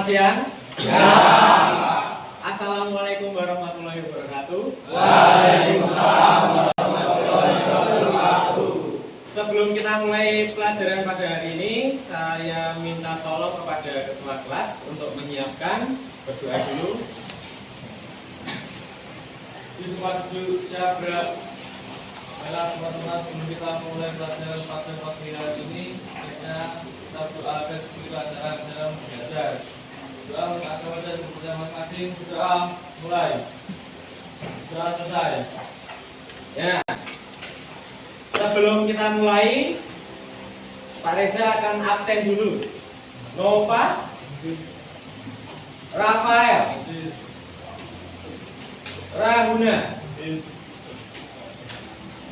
siang. Ya. Assalamualaikum warahmatullahi wabarakatuh. Waalaikumsalam warahmatullahi wabarakatuh. Sebelum kita mulai pelajaran pada hari ini, saya minta tolong kepada ketua kelas untuk menyiapkan, berdoa dulu. Di tempat duduk siap gerak. Baiklah teman-teman, sebelum kita mulai pelajaran pada pagi hari ini, sebaiknya kita berdoa agar diberi kelancaran dalam belajar. Doa untuk agama dan kepercayaan masing-masing. Doa mulai. Doa selesai. Ya. Sebelum kita mulai, Pak Reza akan absen dulu. Nova, Rafael, Rahuna,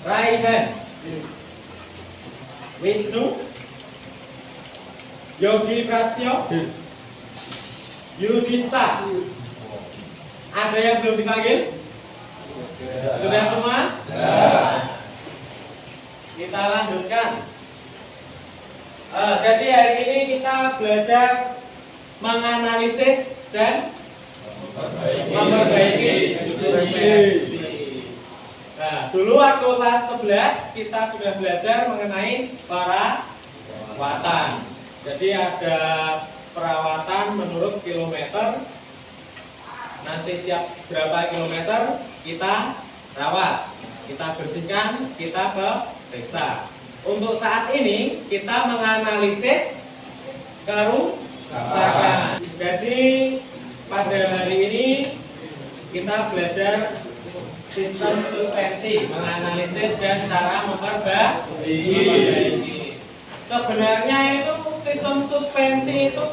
Raihan, Wisnu, Yogi Prastyo, Yudhista. Ada yang belum dipanggil? Sudah semua? Kita lanjutkan. Jadi hari ini kita belajar menganalisis dan memperbaiki. Nah, dulu waktu kelas 11 kita sudah belajar mengenai perawatan. Jadi ada perawatan menurut kilometer. Nanti setiap berapa kilometer kita rawat, kita bersihkan, kita periksa. Untuk saat ini kita menganalisis kerusakan. Jadi pada hari ini kita belajar sistem suspensi, menganalisis dan cara memperbaiki. Sebenarnya itu sistem suspensi itu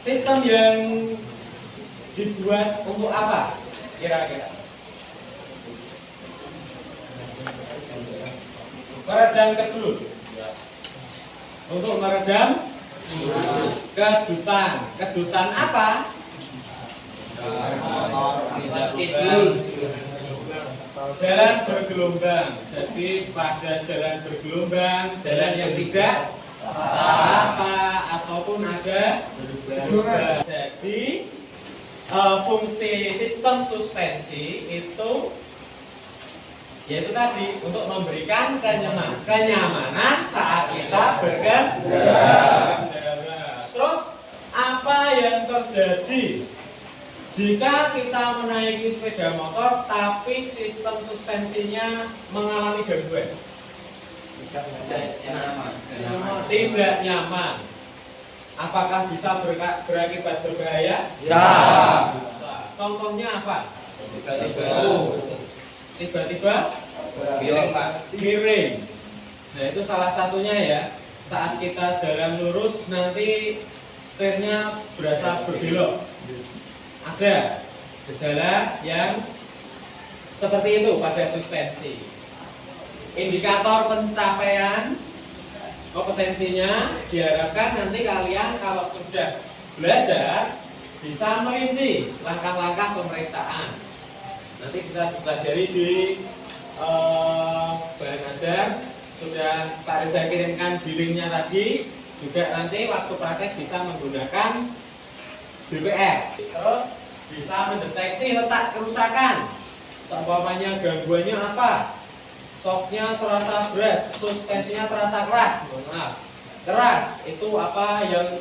sistem yang dibuat untuk apa kira-kira? Meredam kejut. Untuk meredam kejutan. Kejutan apa? Jalan bergelombang. Jadi pada jalan bergelombang, jalan yang tidak rata ataupun ada bergelombang. Jadi fungsi sistem suspensi itu yaitu tadi untuk memberikan kenyamanan saat kita berkendara. Terus apa yang terjadi jika kita menaiki sepeda motor tapi sistem suspensinya mengalami gangguan? Tidak nyaman. Apakah bisa berakibat berbahaya? Ya. Contohnya apa? Tiba-tiba miring. Nah, itu salah satunya ya. Saat kita jalan lurus nanti setirnya berasa berbelok. Ada gejala yang seperti itu pada suspensi. Indikator pencapaian kompetensinya diharapkan nanti kalian kalau sudah belajar bisa merinci langkah-langkah pemeriksaan. Nanti bisa dipelajari di bahan ajar. Sudah Pak Reza kirimkan linknya tadi. Juga nanti waktu praktek bisa menggunakan BPR. Terus bisa mendeteksi letak kerusakan. Seumpamanya gangguannya apa? Shocknya terasa berat, suspensinya terasa keras. Maaf, keras itu apa yang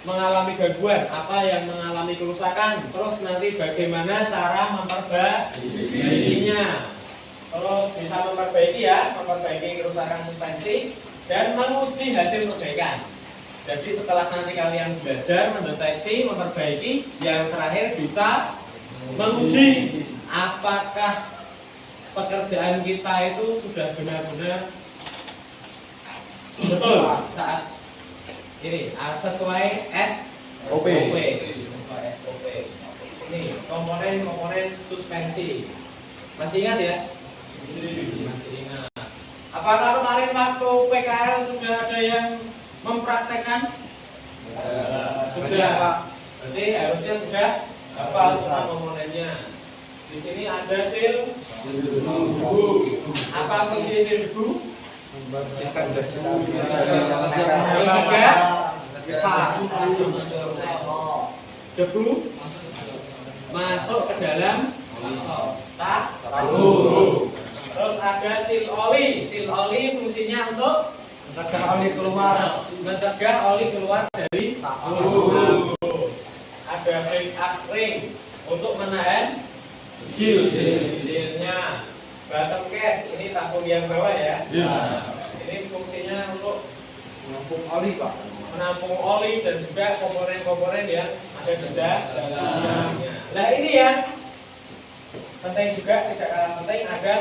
mengalami gangguan, apa yang mengalami kerusakan. Terus nanti bagaimana cara memperbaikinya. Terus bisa memperbaiki kerusakan suspensi dan menguji hasil perbaikan. Jadi setelah nanti kalian belajar mendeteksi, memperbaiki, yang terakhir bisa menguji apakah pekerjaan kita itu sudah benar-benar betul saat ini sesuai SOP. Sesuai SOP. Ini komponen suspensi. Masih ingat ya? Masih ingat. Apakah kemarin waktu PKL sudah ada yang mempraktekkan? Sudah, Pak. Berarti harusnya sudah hafal semua komponennya. Di sini ada sil debu. Apa fungsi sil debu? Mencegah Debu masuk ke dalam tahu. Terus ada sil oli. Sil oli fungsinya untuk mencegah oli keluar dari tahu. Ada backup ring untuk menahan silnya. Bottom case ini tabung yang bawah ya. Ini fungsinya untuk menampung oli dan juga komponen-komponen yang ada di dalamnya. Nah ini ya penting juga, tidak kalah penting ada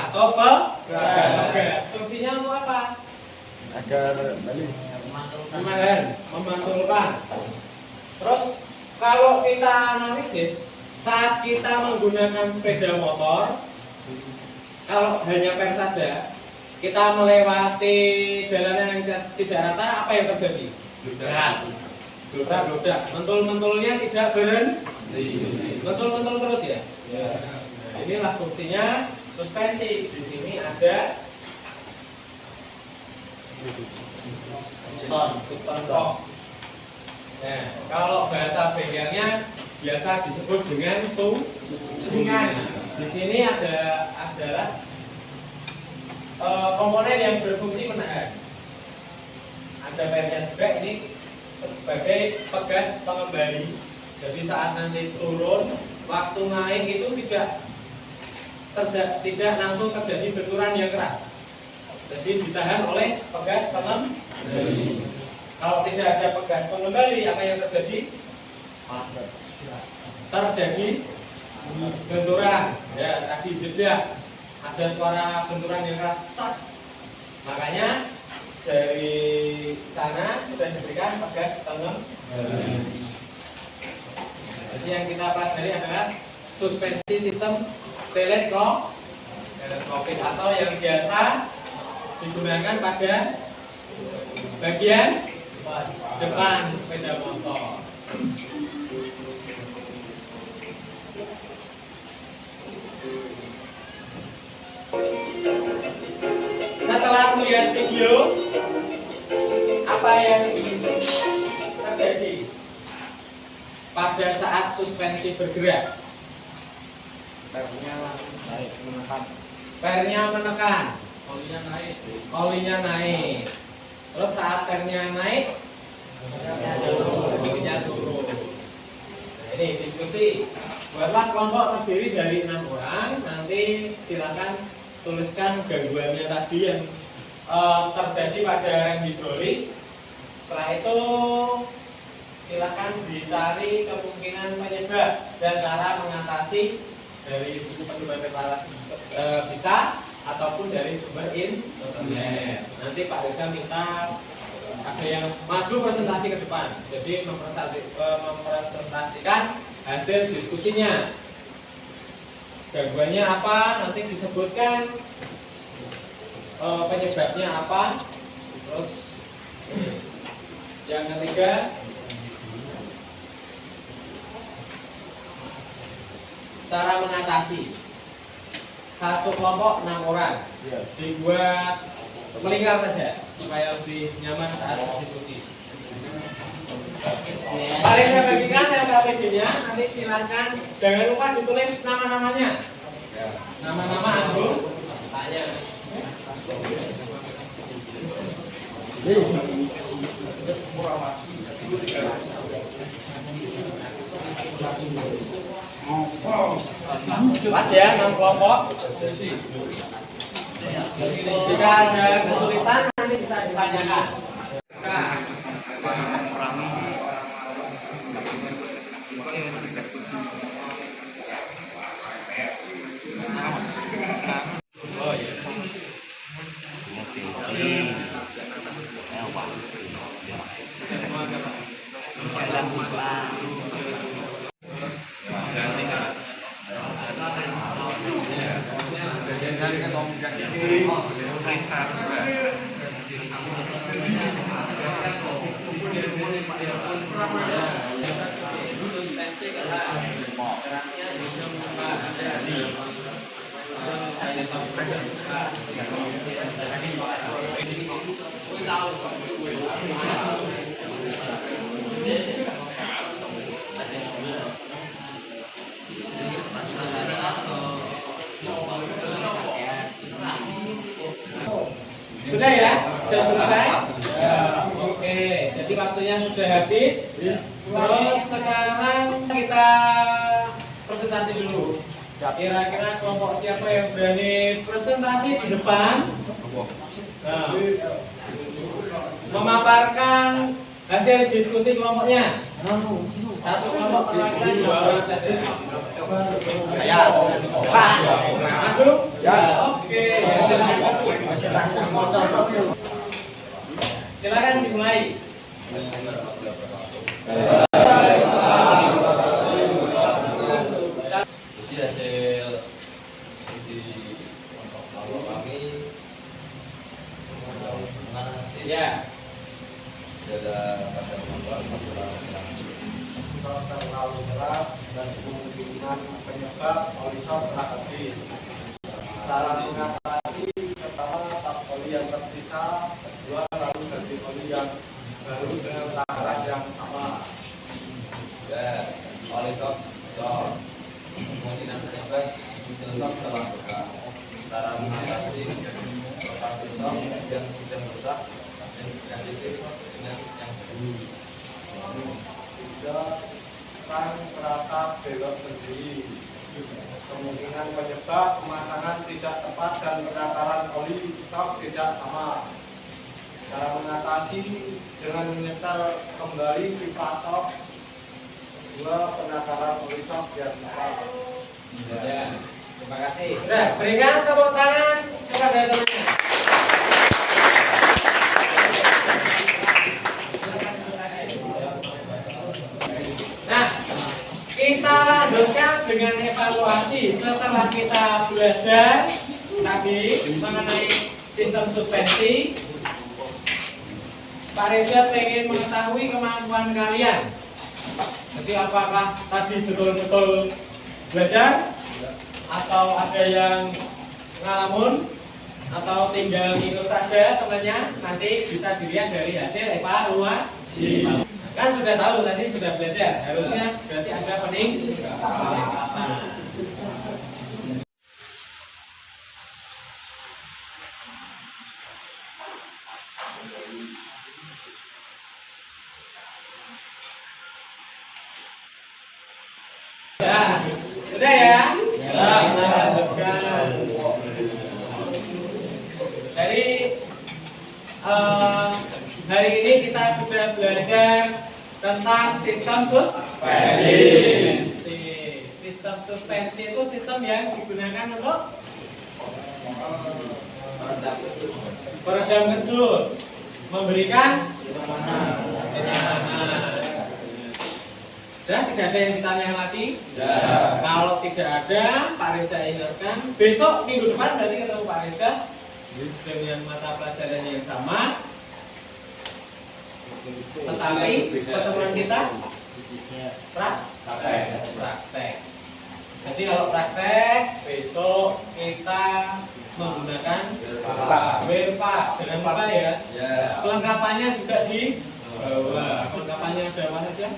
atau pegas. Fungsinya untuk apa? Agar memantulkan. Terus kalau kita analisis saat kita menggunakan sepeda motor, kalau hanya per saja kita melewati jalanan yang tidak rata, apa yang terjadi? Dobrak, mentul-mentulnya tidak berhenti, mentul terus ya. Inilah fungsinya suspensi. Di sini ada piston shock. Nah, kalau bahasa bengkelnya biasa disebut dengan sungan. Di sini adalah komponen yang berfungsi menahan. Ada pernya juga, ini sebagai pegas pengembali. Jadi saat nanti turun, waktu naik itu tidak langsung terjadi benturan yang keras. Jadi ditahan oleh pegas pengembali. Kalau tidak ada pegas pengembali, apa yang terjadi? Terjadi benturan. Ya, tadi jeda. Ada suara benturan yang keras. Makanya dari sana sudah diberikan pegas pengembali. Jadi yang kita pelajari adalah suspensi sistem teleskopis atau yang biasa digunakan pada bagian depan sepeda motor. Setelah melihat video, apa yang terjadi pada saat suspensi bergerak? Pernya menekan, olinya naik. Terus saat pernya naik, olinya turun. Nah, ini diskusi. Buatlah kelompok terdiri dari 6 orang. Nanti silakan tuliskan gangguannya tadi yang terjadi pada rem hidrolik. Setelah itu silakan dicari kemungkinan penyebab dan cara mengatasi dari sumber preparasi bisa ataupun dari sumber internet. Nanti Pak Desa minta ada yang maju presentasi ke depan, jadi mempresentasikan hasil diskusinya. Gangguannya apa, nanti disebutkan penyebabnya apa. Terus yang ketiga, cara mengatasi. Satu kelompok 6 orang, dibuat melingkar saja supaya lebih nyaman saat diskusi. Paling saya bagikan LKPD-nya, nanti silakan jangan lupa ditulis nama-namanya. Nama-nama anggotanya. Pas ya, 6 kelompok. Jika ada kesulitan nanti bisa ditanyakan. Sudah ya? Sudah selesai? Ya. Oke, jadi waktunya sudah habis. Terus sekarang kita presentasi dulu. Kira-kira kelompok siapa yang berani presentasi di depan? Nah, memaparkan hasil diskusi kelompoknya. Satu kelompok perwakilan dua orang saja. Ya, Pak, masuk? Ya. Oke. Silakan dimulai. Jadi hasil di kelompok kami menganalisis Ya. ada pada kelompok terlalu berat dan kemungkinan penyebab horizon tragedi. Cara mengatasi pertama tap oli yang tersisa, kedua lalu ganti oli yang baru dengan takaran yang sama. dan oleh shock kemungkinan penyebab shock telah rusak. Cara mengatasi lokasi shock yang sudah rusak dan ganti shock dengan yang baru. Tiga, kan terasa belok sendiri. Kemungkinan penyebab pemasangan tidak tepat dan penataran oli shock tidak sama. Cara mengatasi dengan menyetel kembali pipa shock. Dua, penataran oli shock yang tepat. Ya. Terima kasih. Sudah, berikan tepuk tangan kepada temannya. Nah, kita lanjutkan dengan evaluasi setelah kita belajar tadi mengenai sistem suspensi. Pak Reza ingin mengetahui kemampuan kalian. Jadi apakah tadi betul-betul belajar atau ada yang ngalamun atau tinggal ikut saja temannya, nanti bisa dilihat dari hasil evaluasi. Kan sudah tahu tadi sudah belajar, harusnya berarti ada peningkatan. Ya, sudah ya? Ya, kita lanjutkan. Jadi hari ini kita sudah belajar tentang sistem suspensi. Sistem suspensi itu sistem yang digunakan untuk peredam kejut, memberikan kenyamanan. Dan tidak ada yang ditanya lagi? Ya. Kalau tidak ada, Pak Reza ingatkan besok minggu depan berarti ketemu Pak Reza dengan mata pelajaran yang sama. Tetapi pertemuan kita praktek. Jadi kalau praktek besok kita menggunakan WIRPA. Jangan lupa ya. Kelengkapannya juga di bawah. Kelengkapannya ada apa saja?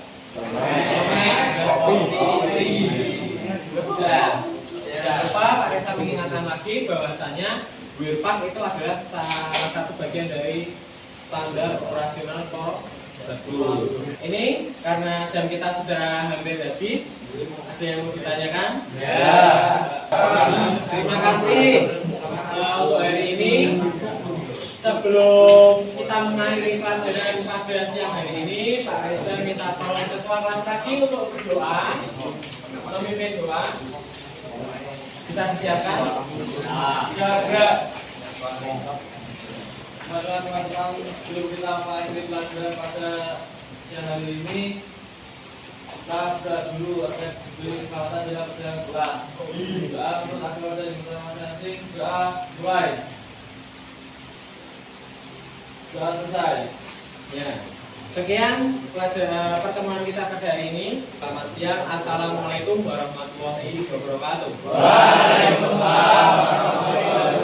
Jangan lupa Pak Reza mengingatkan lagi bahwasanya WIRPAK itu adalah salah satu bagian dari standar operasional prosedur. Ini karena jam kita sudah hampir habis, ada yang mau ditanyakan? Ya. Terima kasih untuk hari ini. Sebelum kita mengakhiri pelajaran pada siang hari ini, Pak Reza minta tolong ketua kelas lagi untuk berdoa, memimpin doa. Bisa disiapkan? Jaga. Pada teman-teman, sebelum kita mengakhiri pelajaran pada siang hari ini, kita berdoa dulu agar diberi kesempatan dalam perjalanan doa. Doa untuk agama dan masing-masing. Doa mulai. Doa selesai. Ya. Sekian pelajaran pertemuan kita pada hari ini. Selamat siang. Assalamualaikum warahmatullahi wabarakatuh. Waalaikumsalam warahmatullahi wabarakatuh.